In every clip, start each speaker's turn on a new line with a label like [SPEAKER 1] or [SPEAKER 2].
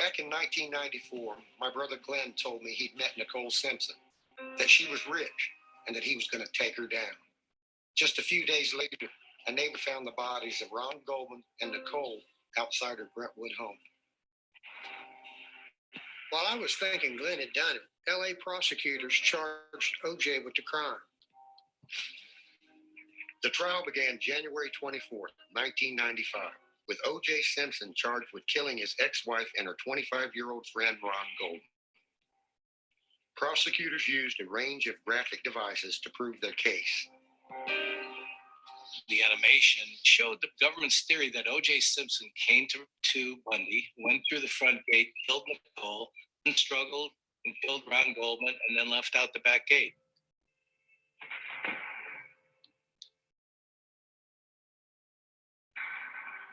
[SPEAKER 1] Back in 1994, my brother Glenn told me he'd met Nicole Simpson, that she was rich, and that he was going to take her down. Just a few days later, a neighbor found the bodies of Ron Goldman and Nicole outside her Brentwood home. While I was thinking Glenn had done it, LA prosecutors charged OJ with the crime. The trial began January 24th, 1995, with OJ Simpson charged with killing his ex-wife and her 25-year-old friend, Ron Goldman. Prosecutors used a range of graphic devices to prove their case.
[SPEAKER 2] The animation showed the government's theory that O.J. Simpson came to Bundy, went through the front gate, killed Nicole, and struggled and killed Ron Goldman, and then left out the back gate.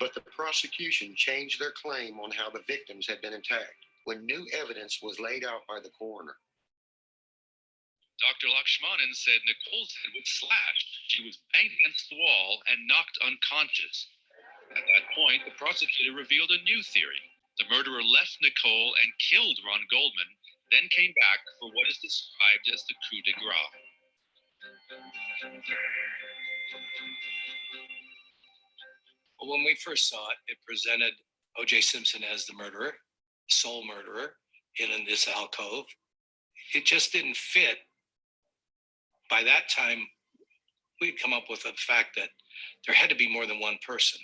[SPEAKER 1] But the prosecution changed their claim on how the victims had been attacked when new evidence was laid out by the coroner.
[SPEAKER 3] Dr. Lakshmanan said Nicole's head was slashed. She was banged against the wall and knocked unconscious. At that point, the prosecutor revealed a new theory. The murderer left Nicole and killed Ron Goldman, then came back for what is described as the coup de grace.
[SPEAKER 2] Well, when we first saw it, it presented O.J. Simpson as the murderer, sole murderer, in this alcove. It just didn't fit. By that time, we'd come up with the fact that there had to be more than one person.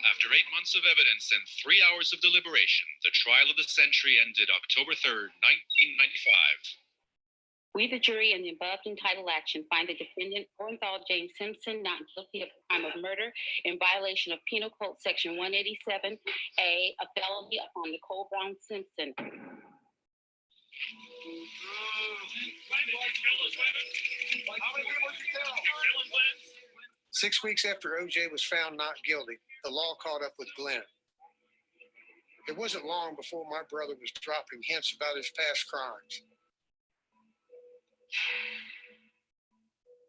[SPEAKER 3] After 8 months of evidence and 3 hours of deliberation, the trial of the century ended October 3rd, 1995.
[SPEAKER 4] We, the jury, in the above entitled action, find the defendant, Orenthal James Simpson, not guilty of the crime of murder in violation of Penal Code Section 187A, a felony upon Nicole Brown Simpson.
[SPEAKER 1] 6 weeks after OJ was found not guilty, the law caught up with Glen. It wasn't long before my brother was dropping hints about his past crimes.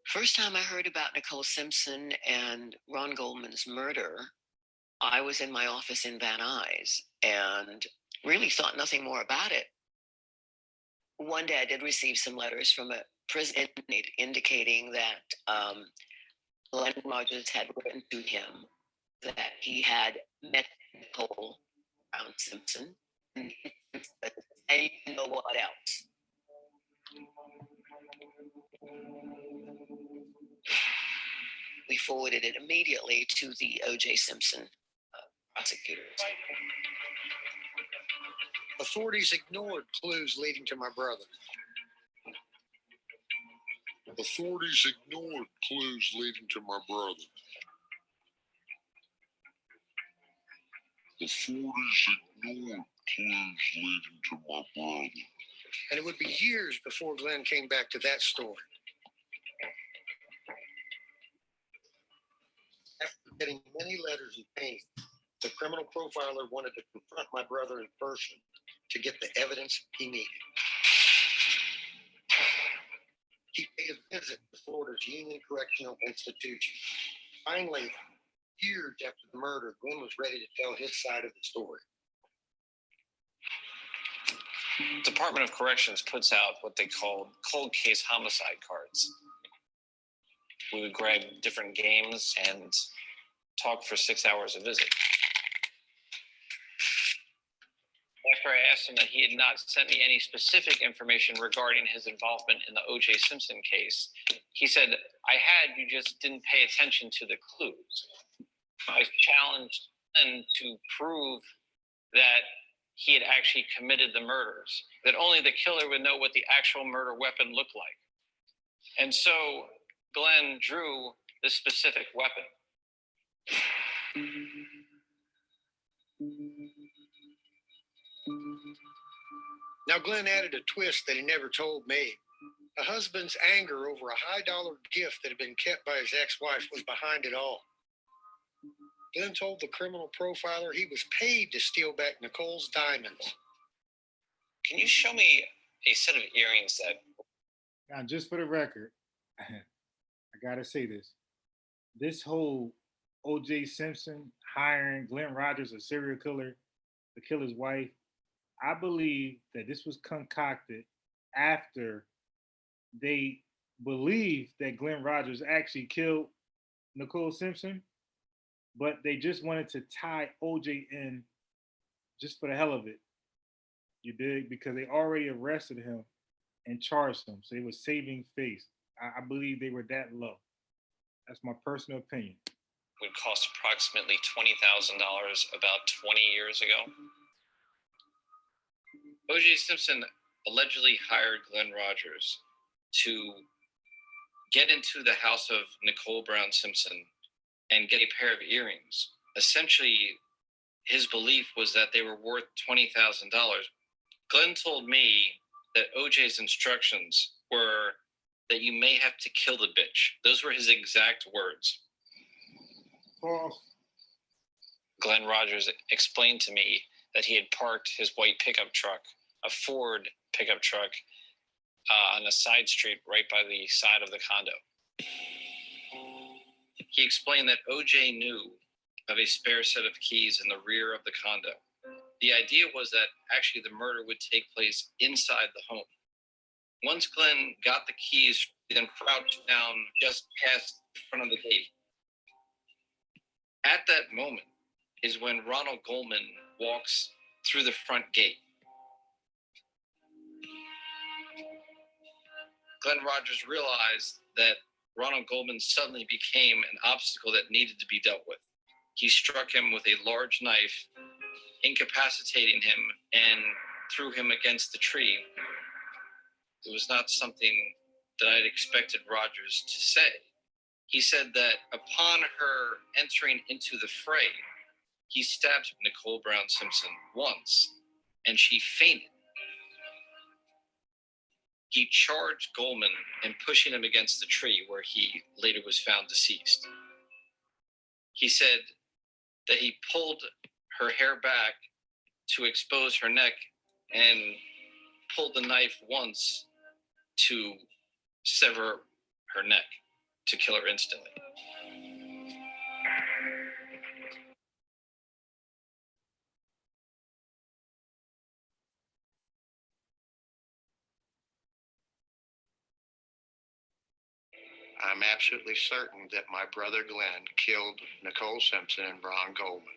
[SPEAKER 5] First time I heard about Nicole Simpson and Ron Goldman's murder, I was in my office in Van Nuys and really thought nothing more about it. One day I did receive some letters from a prison inmate indicating that Glen Rogers had written to him that he had met Nicole Brown Simpson and you know what else. We forwarded it immediately to the O.J. Simpson prosecutors.
[SPEAKER 1] Authorities ignored clues leading to my brother.
[SPEAKER 6] Authorities ignored clues leading to my brother. Authorities ignored clues leading to my brother.
[SPEAKER 1] And it would be years before Glenn came back to that story. After getting many letters and pain, the criminal profiler wanted to confront my brother in person to get the evidence he needed. He paid a visit to Florida's Union Correctional Institution. Finally, years after the murder, Glenn was ready to tell his side of the story.
[SPEAKER 7] Department of Corrections puts out what they call cold case homicide cards. We would grab different games and talk for 6 hours a visit. After I asked him that he had not sent me any specific information regarding his involvement in the O.J. Simpson case, he said, I had, you just didn't pay attention to the clues. I challenged him to prove that he had actually committed the murders, that only the killer would know what the actual murder weapon looked like. And so Glenn drew the specific weapon.
[SPEAKER 1] Now, Glenn added a twist that he never told me. A husband's anger over a high-dollar gift that had been kept by his ex-wife was behind it all. Glenn told the criminal profiler he was paid to steal back Nicole's diamonds.
[SPEAKER 7] Can you show me a set of earrings that...
[SPEAKER 8] Now, just for the record, I gotta say this. This whole O.J. Simpson hiring Glenn Rogers, a serial killer, to kill his wife. I believe that this was concocted after they believed that Glenn Rogers actually killed Nicole Simpson, but they just wanted to tie OJ in just for the hell of it. You dig? Because they already arrested him and charged him. So they were saving face. I believe they were that low. That's my personal opinion.
[SPEAKER 7] Would cost approximately $20,000 about 20 years ago. O.J. Simpson allegedly hired Glenn Rogers to get into the house of Nicole Brown Simpson and get a pair of earrings. Essentially, his belief was that they were worth $20,000. Glenn told me that O.J.'s instructions were that you may have to kill the bitch. Those were his exact words.
[SPEAKER 8] False.
[SPEAKER 7] Glenn Rogers explained to me that he had parked his white pickup truck, a Ford pickup truck, on a side street right by the side of the condo. He explained that OJ knew of a spare set of keys in the rear of the condo. The idea was that actually the murder would take place inside the home. Once Glenn got the keys, he then crouched down just past the front of the gate. At that moment is when Ronald Goldman walks through the front gate. Glenn Rogers realized that Ronald Goldman suddenly became an obstacle that needed to be dealt with. He struck him with a large knife, incapacitating him, and threw him against the tree. It was not something that I had expected Rogers to say. He said that upon her entering into the fray, he stabbed Nicole Brown Simpson once, and she fainted. He charged Goldman in pushing him against the tree, where he later was found deceased. He said that he pulled her hair back to expose her neck and pulled the knife once to sever her neck to kill her instantly.
[SPEAKER 1] I'm absolutely certain that my brother Glenn killed Nicole Simpson and Ron Goldman.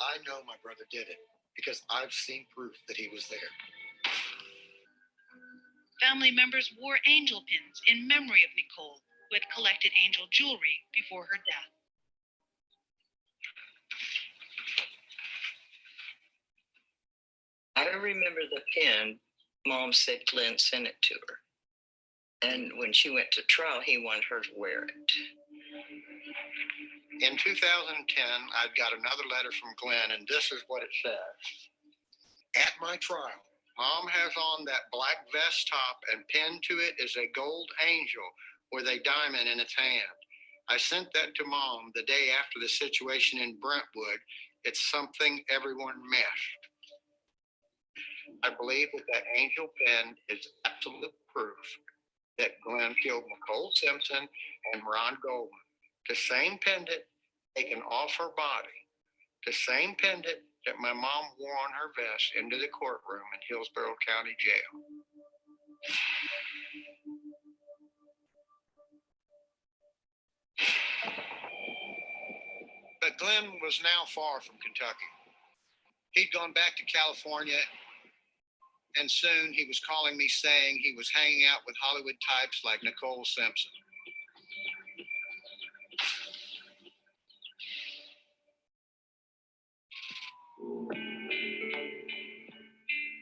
[SPEAKER 1] I know my brother did it because I've seen proof that he was there.
[SPEAKER 9] Family members wore angel pins in memory of Nicole, who had collected angel jewelry before her death.
[SPEAKER 10] I remember the pin. Mom said Glenn sent it to her. And when she went to trial, he wanted her to wear it.
[SPEAKER 1] In 2010, I'd got another letter from Glenn, and this is what it says. At my trial, Mom has on that black vest top, and pinned to it is a gold angel with a diamond in its hand. I sent that to Mom the day after the situation in Brentwood. It's something everyone missed. I believe that angel pin is absolute proof that Glenn killed Nicole Simpson and Ron Goldman. The same pendant taken off her body. The same pendant that my mom wore on her vest into the courtroom in Hillsborough County Jail. But Glenn was now far from Kentucky. He'd gone back to California, and soon he was calling me saying he was hanging out with Hollywood types like Nicole Simpson.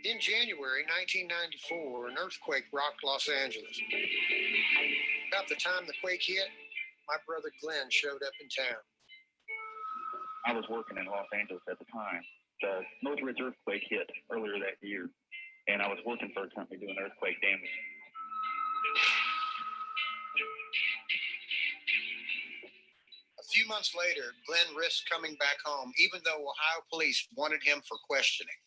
[SPEAKER 1] In January 1994, an earthquake rocked Los Angeles. About the time the quake hit, my brother Glenn showed up in town.
[SPEAKER 11] I was working in Los Angeles at the time. The Northridge earthquake hit earlier that year, and I was working for a company doing earthquake damage.
[SPEAKER 1] A few months later, Glenn risked coming back home, even though Ohio police wanted him for questioning.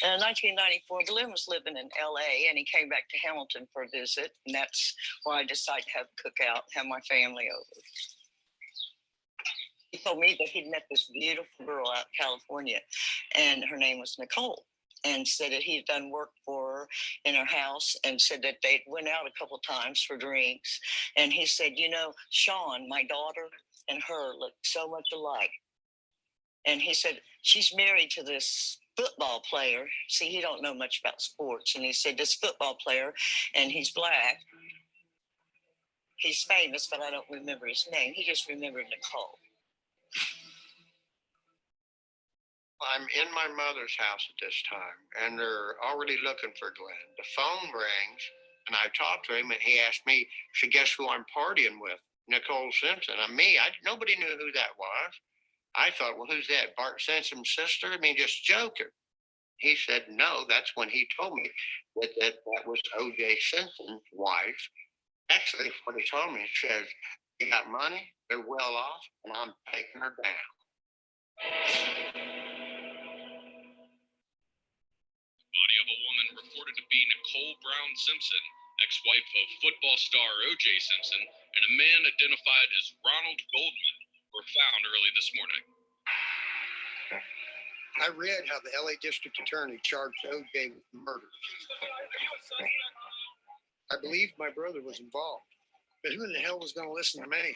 [SPEAKER 10] In 1994, Glenn was living in LA and he came back to Hamilton for a visit. And that's why I decided to have a cookout, have my family over. He told me that he'd met this beautiful girl out in California and her name was Nicole, and said that he'd done work for her in her house and said that they went out a couple times for drinks. And he said, you know, Sean, my daughter, and her look so much alike. And he said, she's married to this football player. See, he don't know much about sports. And he said, this football player, and he's black. He's famous, but I don't remember his name. He just remembered Nicole.
[SPEAKER 1] I'm in my mother's house at this time, and they're already looking for Glenn. The phone rings, and I talked to him, and he asked me, so guess who I'm partying with? Nicole Simpson. Nobody knew who that was. I thought, well, who's that? Bart Simpson's sister? I mean, just joking. He said, no, that's when he told me that was O.J. Simpson's wife. Actually, what he told me, he says, they got money, they're well off, and I'm taking her down.
[SPEAKER 3] Body of a woman reported to be Nicole Brown Simpson, ex-wife of football star O.J. Simpson, and a man identified as Ronald Goldman were found early this morning.
[SPEAKER 1] I read how the LA District Attorney charged O.J. with murder. I believed my brother was involved, but who in the hell was going to listen to me?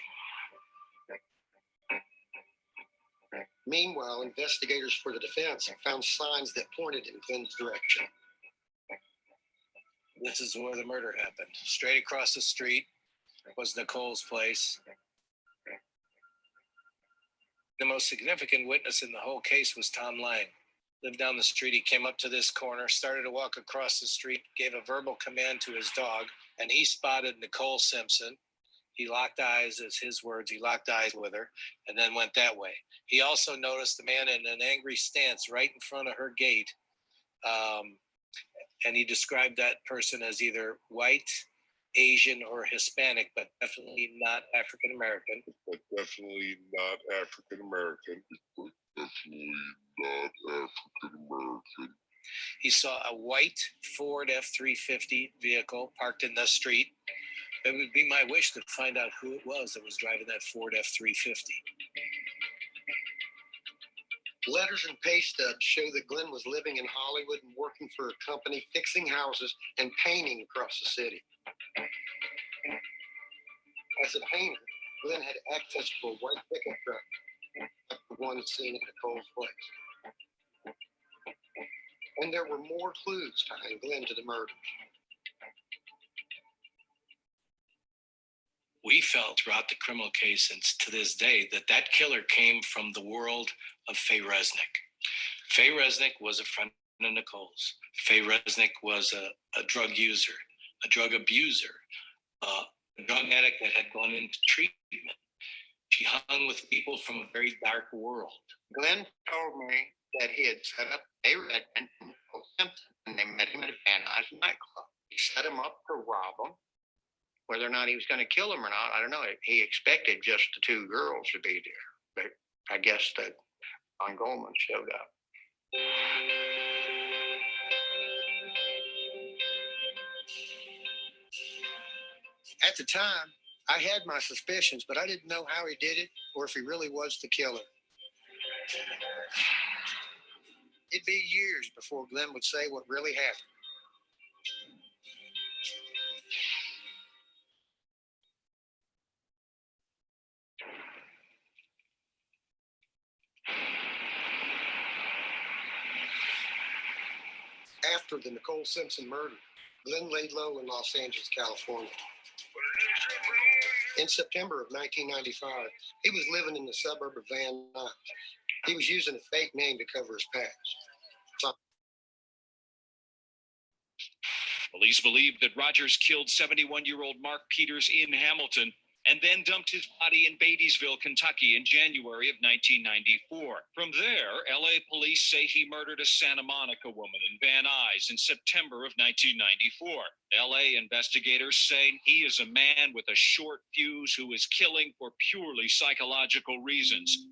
[SPEAKER 1] Meanwhile, investigators for the defense found signs that pointed in Glenn's direction.
[SPEAKER 2] This is where the murder happened. Straight across the street was Nicole's place. The most significant witness in the whole case was Tom Lang. Lived down the street. He came up to this corner, started to walk across the street, gave a verbal command to his dog, and he spotted Nicole Simpson. He locked eyes, as his words, he locked eyes with her and then went that way. He also noticed a man in an angry stance right in front of her gate. And he described that person as either white, Asian, or Hispanic, but definitely not African American.
[SPEAKER 6] But definitely not African American. Definitely not African American.
[SPEAKER 2] He saw a white Ford F-350 vehicle parked in the street. It would be my wish to find out who it was that was driving that Ford F-350.
[SPEAKER 1] Letters and pay stubs show that Glenn was living in Hollywood and working for a company fixing houses and painting across the city. As a painter, Glenn had access to a white pickup truck, like the one seen at Nicole's place. And there were more clues tying Glenn to the murders.
[SPEAKER 2] We felt throughout the criminal case and to this day that killer came from the world of Faye Resnick. Faye Resnick was a friend of Nicole's. Faye Resnick was a drug user, a drug abuser, a drug addict that had gone into treatment. She hung with people from a very dark world.
[SPEAKER 1] Glenn told me that he had set up a Red and Nicole Simpson, and they met him at a Van Nuys nightclub. He set him up to rob them. Whether or not he was going to kill them or not, I don't know. He expected just the two girls to be there, but I guess that Ron Goldman showed up. At the time, I had my suspicions, but I didn't know how he did it or if he really was the killer. It'd be years before Glenn would say what really happened. After the Nicole Simpson murder, Glenn laid low in Los Angeles, California. In September of 1995, he was living in the suburb of Van Nuys. He was using a fake name to cover his past.
[SPEAKER 3] Police believe that Rogers killed 71-year-old Mark Peters in Hamilton and then dumped his body in Beattiesville, Kentucky in January of 1994. From there, LA police say he murdered a Santa Monica woman in Van Nuys in September of 1994. LA investigators say he is a man with a short fuse who is killing for purely psychological reasons.